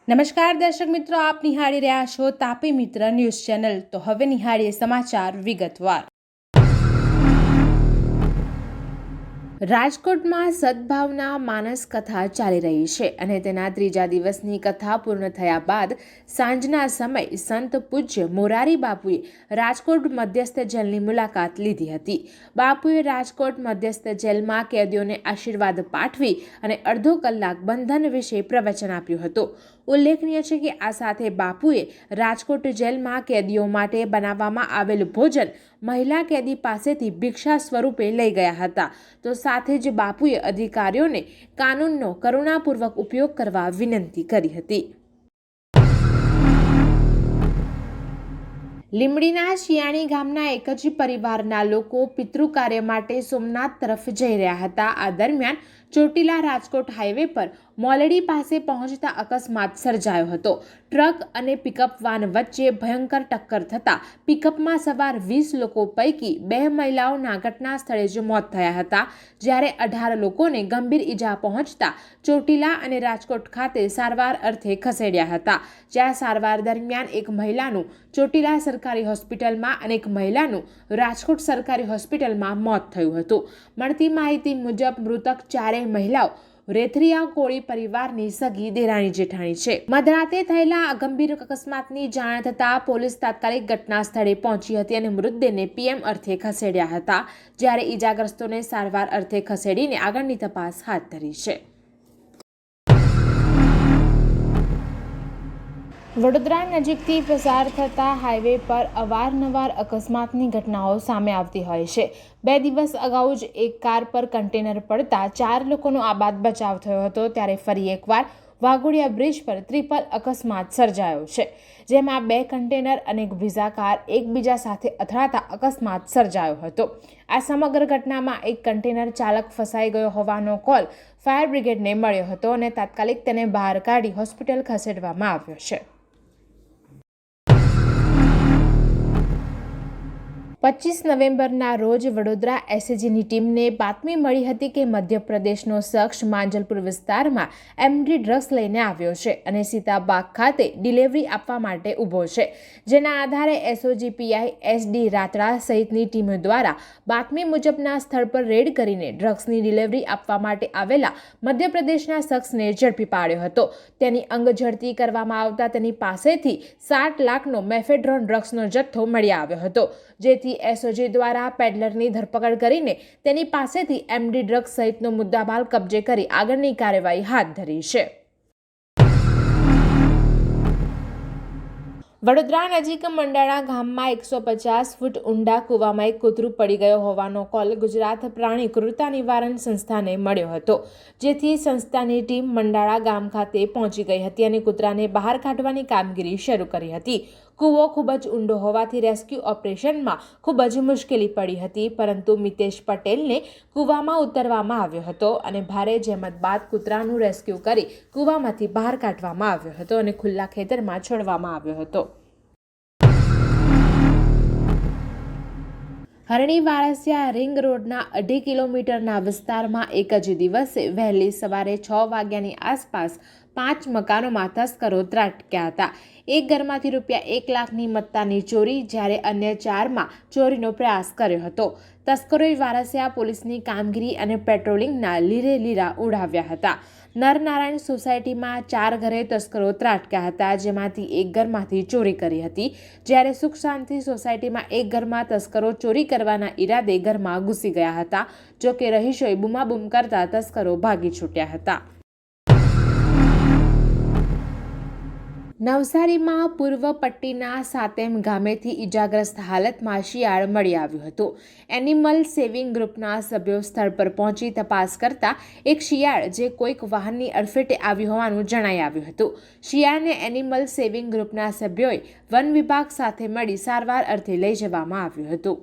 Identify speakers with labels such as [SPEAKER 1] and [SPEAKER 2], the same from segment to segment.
[SPEAKER 1] નમસ્કાર દર્શક મિત્રો, આપ નિહાળી રહ્યા છો તાપી મિત્ર ન્યૂઝ ચેનલ। તો હવે નિહાળીએ સમાચાર વિગતવાર। રાજકોટમાં સદભાવના માનસ કથા ચાલી રહી છે અને તેના ત્રીજા દિવસની કથા પૂર્ણ થયા બાદ સાંજના સમય સંત પૂજ્ય મોરારી બાપુએ રાજકોટ મધ્યસ્થ જેલની મુલાકાત લીધી હતી। બાપુએ રાજકોટ મધ્યસ્થ જેલમાં કેદીઓને આશીર્વાદ પાઠવી અને અડધો કલાક બંધન વિશે પ્રવચન આપ્યું હતું। ઉલ્લેખનીય છે કે આ સાથે બાપુએ રાજકોટ જેલમાં કેદીઓ માટે બનાવવામાં આવેલ ભોજન મહિલા કેદી પાસેથી ભિક્ષા સ્વરૂપે લઈ ગયા હતા। તો સાથે જ બાપુએ અધિકારીઓને કાનૂનનો કરુણાપૂર્વક ઉપયોગ કરવા વિનંતી કરી હતી। લીંબડીના શિયાણી ગામના એક જ પરિવારના લોકો પિતૃ કાર્ય માટે સોમનાથ તરફ જઈ રહ્યા હતા। આ દરમિયાન ચોટીલા રાજકોટ હાઈવે પર મોલડી પાસે પહોંચતા અકસ્માત સર્જાયો હતો। ટ્રક અને પિકઅપ વાન વચ્ચે ભયંકર ટક્કર થતાં પિકઅપમાં સવાર 20 લોકો પૈકી 2 મહિલાઓના ઘટના સ્થળે જ મોત થયા હતા, જ્યારે 18 લોકોને ગંભીર ઈજા પહોંચતા ચોટીલા અને રાજકોટ ખાતે સારવાર અર્થે ખસેડ્યા હતા, જ્યાં સારવાર દરમિયાન એક મહિલાનું ચોટીલા સરકારી હોસ્પિટલમાં અને એક મહિલાનું રાજકોટ સરકારી હોસ્પિટલમાં મોત થયું હતું। મળતી માહિતી મુજબ મૃતક ચારેય મહિલાઓ રેથરિયા કોળી પરિવારની સગી દેરાણી જેઠાણી છે। મધરાતે થયેલા આ ગંભીર અકસ્માતની જાણ થતાં પોલીસ તાત્કાલિક ઘટના સ્થળે પહોંચી હતી અને મૃતદેહને પીએમ અર્થે ખસેડ્યા હતા, જ્યારે ઈજાગ્રસ્તોને સારવાર અર્થે ખસેડીને આગળની તપાસ હાથ ધરી છે। વડોદરા નજીકથી પસાર થતા હાઈવે પર અવારનવાર અકસ્માતની ઘટનાઓ સામે આવતી હોય છે। 2 દિવસ અગાઉ જ એક કાર પર કન્ટેનર પડતા 4 લોકોનો આબાદ બચાવ થયો હતો, ત્યારે ફરી એકવાર વાઘોડિયા બ્રિજ પર ટ્રિપલ અકસ્માત સર્જાયો છે, જેમાં 2 કન્ટેનર અને એક બ્રીઝા કાર એકબીજા સાથે અથડાતા અકસ્માત સર્જાયો હતો। આ સમગ્ર ઘટનામાં એક કન્ટેનર ચાલક ફસાઈ ગયો હોવાનો કોલ ફાયર બ્રિગેડને મળ્યો હતો અને તાત્કાલિક તેને બહાર કાઢી હોસ્પિટલ ખસેડવામાં આવ્યો છે। 25 નવેમ્બરના રોજ વડોદરા એસએજીની ટીમને બાતમી મળી હતી કે મધ્યપ્રદેશનો શખ્સ માંજલપુર વિસ્તારમાં એમડી ડ્રગ્સ લઈને આવ્યો છે અને સીતાબાગ ખાતે ડિલિવરી આપવા માટે ઊભો છે, જેના આધારે એસઓજી પીઆઈ એસડી રાતડા સહિતની ટીમો દ્વારા બાતમી મુજબના સ્થળ પર રેડ કરીને ડ્રગ્સની ડિલિવરી આપવા માટે આવેલા મધ્યપ્રદેશના શખ્સને ઝડપી પાડ્યો હતો। તેની અંગઝડતી કરવામાં આવતા તેની પાસેથી 7 લાખનો મેફેડ્રોન ડ્રગ્સનો જથ્થો મળી આવ્યો હતો, જેથી એસઓજી દ્વારા પેડલરની ધરપકડ કરીને તેની પાસેથી એમડી ડ્રગ્સ સહિતનો મુદ્દામાલ કબજે કરી આગળની કાર્યવાહી હાથ ધરી છે। વડોદરા નજીક મંડાળા ગામમાં 150 ફૂટ ઊંડા કૂવામાં એક કૂતરું પડી ગયો હોવાનો કોલ ગુજરાત પ્રાણી ક્રૂરતા નિવારણ સંસ્થાને મળ્યો હતો, જેથી સંસ્થાની ટીમ મંડાળા ગામ ખાતે પહોંચી ગઈ હતી અને કૂતરાને બહાર કાઢવાની કામગીરી શરૂ કરી હતી। કૂવો ખૂબ જ ઊંડો હોવાથી રેસ્ક્યુ ઓપરેશનમાં ખૂબ જ મુશ્કેલી પડી હતી, પરંતુ મિતેશ પટેલને કૂવામાં ઉતારવામાં આવ્યો હતો અને ભારે જહેમત બાદ કૂતરાનું રેસ્ક્યુ કરી કૂવામાંથી બહાર કાઢવામાં આવ્યો હતો અને ખુલ્લા ખેતરમાં છોડવામાં આવ્યો હતો। હરણી વારસિયા રિંગ રોડના 2.5 કિલોમીટરના વિસ્તારમાં એક જ દિવસે વહેલી સવારે 6 વાગ્યાની આસપાસ 5 મકાનોમાં તસ્કરો ત્રાટક્યા હતા। એક ઘરમાંથી ₹1 લાખની મત્તાની ચોરી, જ્યારે અન્ય 4માં ચોરીનો પ્રયાસ કર્યો હતો। તસ્કરોએ વારસિયા પોલીસની કામગીરી અને પેટ્રોલિંગના લીરે લીરા ઉડાવ્યા હતા। નરનારાયણ સોસાયટીમાં 4 ઘરે તસ્કરો ત્રાટક્યા હતા, જેમાંથી એક ઘરમાંથી ચોરી કરી હતી, જ્યારે સુખ શાંતિ સોસાયટીમાં એક ઘરમાં તસ્કરો ચોરી કરવાના ઈરાદે ઘરમાં ઘૂસી ગયા હતા। જોકે રહીશોએ બૂમાબૂમ કરતા તસ્કરો ભાગી છૂટ્યા હતા। નવસારીમાં પૂર્વ પટ્ટીના સાતેમ ગામેથી ઈજાગ્રસ્ત હાલતમાં શિયાળ મળી આવ્યું હતું। એનિમલ સેવિંગ ગ્રુપના સભ્યો સ્થળ પર પહોંચી તપાસ કરતા એક શિયાળ જે કોઈક વાહનની અડફેટે આવ્યું હોવાનું જણાઈ આવ્યું હતું। શિયાળને એનિમલ સેવિંગ ગ્રુપના સભ્યોએ વન વિભાગ સાથે મળી સારવાર અર્થે લઈ જવામાં આવ્યું હતું।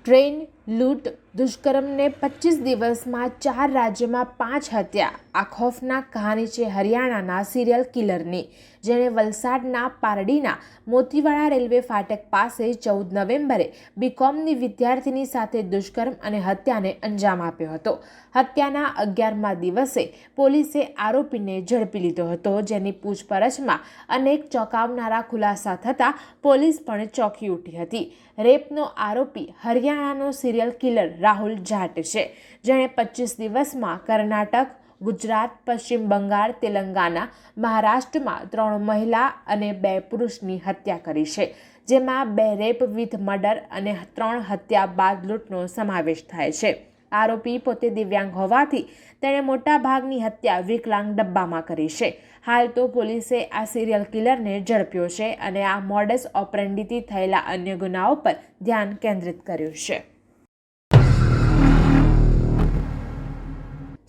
[SPEAKER 1] ટ્રેન લૂંટ, દુષ્કર્મને 25 દિવસમાં 4 રાજ્યોમાં 5 હત્યા. આ ખૌફનાક કહાની છે હરિયાણાના સિરિયલ કિલરની, જેણે વલસાડના પારડીના મોતીવાડા રેલવે ફાટક પાસે 14 નવેમ્બરે બીકોમની વિદ્યાર્થીની સાથે દુષ્કર્મ અને હત્યાને અંજામ આપ્યો હતો. હત્યાના 11મા દિવસે પોલીસે આરોપીને ઝડપી લીધો હતો, જેની પૂછપરછમાં અનેક ચોંકાવનારા ખુલાસા થતાં પોલીસ પણ ચોંકી ઉઠી હતી. રેપનો આરોપી હરિયાણાનો સિરિયલ કિલર રાહુલ જાટ છે, જેણે 25 દિવસમાં કર્ણાટક, ગુજરાત, પશ્ચિમ બંગાળ, તેલંગાના, મહારાષ્ટ્રમાં 3 મહિલા અને 2 પુરુષની હત્યા કરી છે, જેમાં 2 રેપ વિથ મર્ડર અને 3 હત્યા બાદ લૂંટનો સમાવેશ થાય છે. આરોપી પોતે દિવ્યાંગ હોવાથી તેણે મોટાભાગની હત્યા વિકલાંગ ડબ્બામાં કરી છે. હાલ તો પોલીસે આ સિરિયલ કિલરને ઝડપ્યો છે અને આ મોડસ ઓપરેન્ડીથી થયેલા અન્ય ગુનાઓ પર ધ્યાન કેન્દ્રિત કર્યું છે.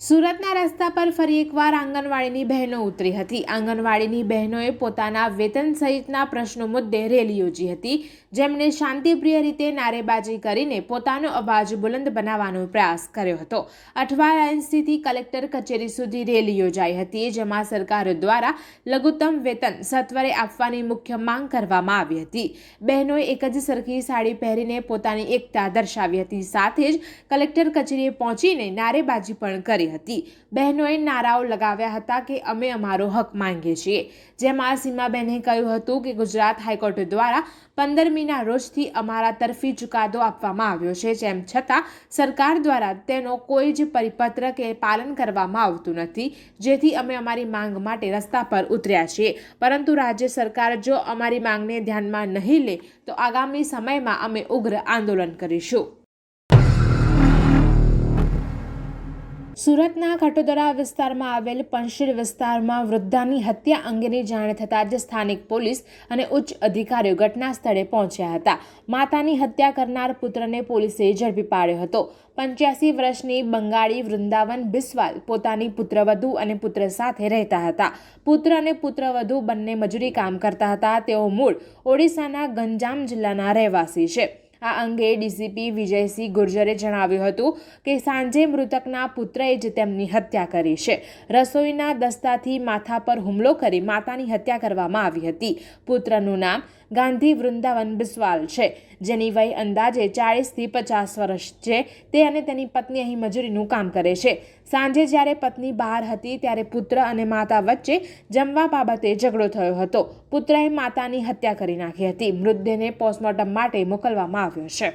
[SPEAKER 1] સુરતના રસ્તા પર ફરી એકવાર આંગણવાડીની બહેનો ઉતરી હતી. આંગણવાડીની બહેનોએ પોતાના વેતન સહિતના પ્રશ્નો મુદ્દે રેલી યોજી હતી, જેમણે શાંતિપ્રિય રીતે નારેબાજી કરીને પોતાનો અવાજ બુલંદ બનાવવાનો પ્રયાસ કર્યો હતો. અઠવા લાઇન સ્થિત કલેક્ટર કચેરી સુધી રેલી યોજાઈ હતી, જેમાં સરકાર દ્વારા લઘુત્તમ વેતન સત્વરે આપવાની મુખ્ય માંગ કરવામાં આવી હતી. બહેનોએ એક જ સરખી સાડી પહેરીને પોતાની એકતા દર્શાવી હતી. સાથે જ કલેક્ટર કચેરીએ પહોંચીને નારેબાજી પણ કરી હતી. બહેનોએ નારાઓ લગાવ્યા હતા કે અમે અમારો હક માંગીએ છીએ, જેમાં સીમાબેને કહ્યું હતું કે ગુજરાત હાઈકોર્ટ દ્વારા 15મીના રોજથી અમારા તરફી ચુકાદો આપવામાં આવ્યો છે, તેમ છતાં સરકાર દ્વારા તેનો કોઈ જ પરિપત્ર કે પાલન કરવામાં આવતું નથી, જેથી અમે અમારી માંગ માટે રસ્તા પર ઉતર્યા છીએ. પરંતુ રાજ્ય સરકાર જો અમારી માંગને ધ્યાનમાં નહીં લે તો આગામી સમયમાં અમે ઉગ્ર આંદોલન કરીશું. સુરતના ખટોદરા વિસ્તારમાં આવેલ પંશીર વિસ્તારમાં વૃદ્ધાની હત્યા અંગેની જાણ થતાં જ સ્થાનિક પોલીસ અને ઉચ્ચ અધિકારીઓ ઘટના સ્થળે પહોંચ્યા હતા. માતાની હત્યા કરનાર પુત્રને પોલીસે ઝડપી પાડ્યો હતો. 85 વર્ષની બંગાળી વૃંદાવન બિસ્વાલ પોતાની પુત્રવધુ અને પુત્ર સાથે રહેતા હતા. પુત્ર અને પુત્રવધુ બંને મજૂરી કામ કરતા હતા. તેઓ મૂળ ઓડિશાના ગંજામ જિલ્લાના રહેવાસી છે. આ અંગે ડીસીપી વિજયસિંહ ગુર્જરે જણાવ્યું હતું કે સાંજે મૃતકના પુત્રએ જ તેમની હત્યા કરી છે. રસોઈના દસ્તાથી માથા પર હુમલો કરી માતાની હત્યા કરવામાં આવી હતી. પુત્રનું નામ ગાંધી વૃંદાવન બિસ્વાલ છે, જેની વય અંદાજે 40થી 50 વર્ષ છે. તે અને તેની પત્ની અહીં મજૂરીનું કામ કરે છે. સાંજે જ્યારે પત્ની બહાર હતી ત્યારે પુત્ર અને માતા વચ્ચે જમવા બાબતે ઝઘડો થયો હતો. પુત્રએ માતાની હત્યા કરી નાખી હતી. મૃતદેહને પોસ્ટમોર્ટમ માટે મોકલવામાં આવ્યો છે.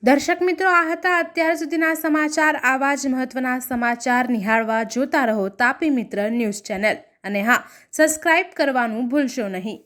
[SPEAKER 1] દર્શક મિત્રો, આ હતા અત્યાર સુધીના સમાચાર. આવા જ મહત્વના સમાચાર નિહાળવા જોતા રહો તાપી મિત્ર ન્યૂઝ ચેનલ. અને હા, સબસ્ક્રાઇબ કરવાનું ભૂલશો નહીં.